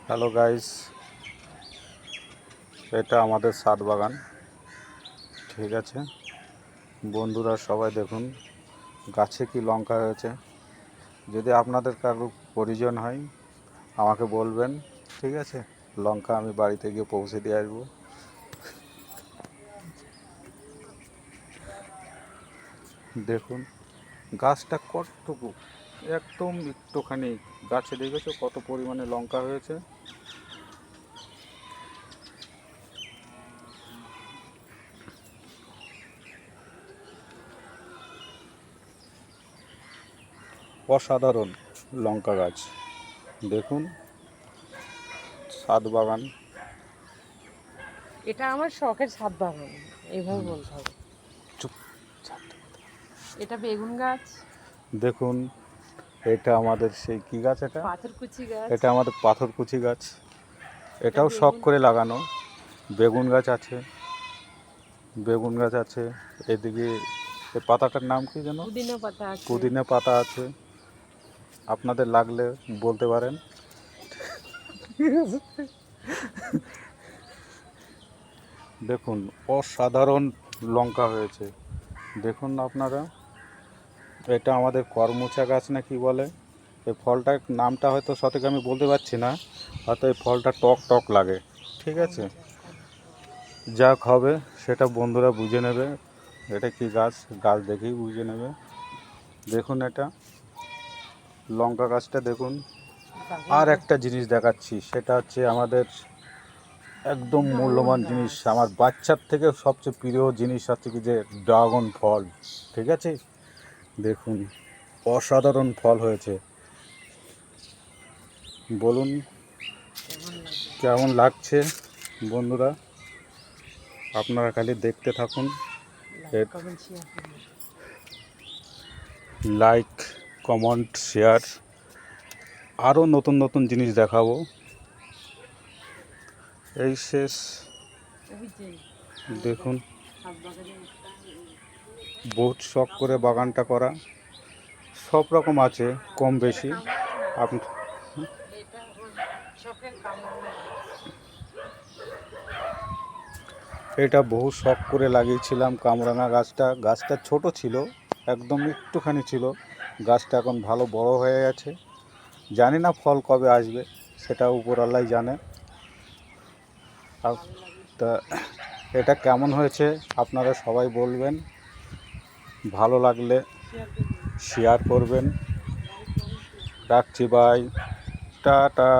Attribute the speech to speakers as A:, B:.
A: Hello guys, এটা আমাদের ছাদ বাগান। ঠিক আছে বন্ধুরা, সবাই দেখুন গাছে কি লঙ্কা হয়েছে। যদি আপনাদের কারো প্রয়োজন হয় আমাকে বলবেন, ঠিক আছে? লঙ্কা আমি বাড়িতে গিয়ে পৌঁছে দিয়ে আসবো। দেখুন গাছটা কতটুকু, একদম একটুখানি গাছে দেখেছো কত পরিমাণে লঙ্কা হয়েছে। অসাধারণ লঙ্কা গাছ। দেখুন ছাদ বাগান।
B: এটা আমার শখের ছাদ বাগান, এইভাবে বলতে হবে।
A: চুপ।
B: এটা বেগুন গাছ।
A: দেখুন এটা আমাদের সেই কি গাছ, এটা
B: পাথরকুচি গাছ।
A: এটা আমাদের পাথরকুচি গাছ। এটাও শখ করে লাগানো। বেগুন গাছ আছে, বেগুন গাছ আছে। এদিকে এই পাতাটার নাম কি যেন?
B: পুদিনা পাতা আছে।
A: পুদিনা পাতা আছে। আপনাদের লাগলে বলতে পারেন। দেখুন অসাধারণ লঙ্কা হয়েছে। দেখুন আপনারা, এটা আমাদের করমচা গাছ না কি বলে। এই ফলটার নামটা হয়তো সঠিক আমি বলতে পারছি না, হয়তো এই ফলটা টক টক লাগে। ঠিক আছে, যা হবে সেটা বন্ধুরা বুঝে নেবে। এটা কি গাছ, গাছ দেখেই বুঝে নেবে। দেখুন এটা লঙ্কা গাছটা দেখুন। আর একটা জিনিস দেখাচ্ছি, সেটা হচ্ছে আমাদের একদম মূল্যবান জিনিস, আমার বাচ্চার থেকে সবচেয়ে প্রিয় জিনিস হচ্ছে কি যে ড্রাগন ফল। ঠিক আছে, দেখুন অসাধারণ ফল হয়েছে। বলুন কেমন লাগছে বন্ধুরা, আপনারা খালি দেখতে থাকুন। লাইক, কমেন্ট, শেয়ার, আরও নতুন নতুন জিনিস দেখাবো। এই শেষ। দেখুন বহুত শখ করে বাগানটা করা, সব রকম আছে কম বেশি। আপনি এটা বহু শখ করে লাগিয়েছিলাম কামরাঙা গাছটা। গাছটা ছোট ছিল, একদম একটুখানি ছিল। গাছটা এখন ভালো বড় হয়ে গেছে। জানি না ফল কবে আসবে, সেটা উপরওয়ালাই জানে। তা এটা কেমন হয়েছে আপনারা সবাই বলবেন। ভালো লাগলে শেয়ার করবেন। রাখছি, বাই, টাটা।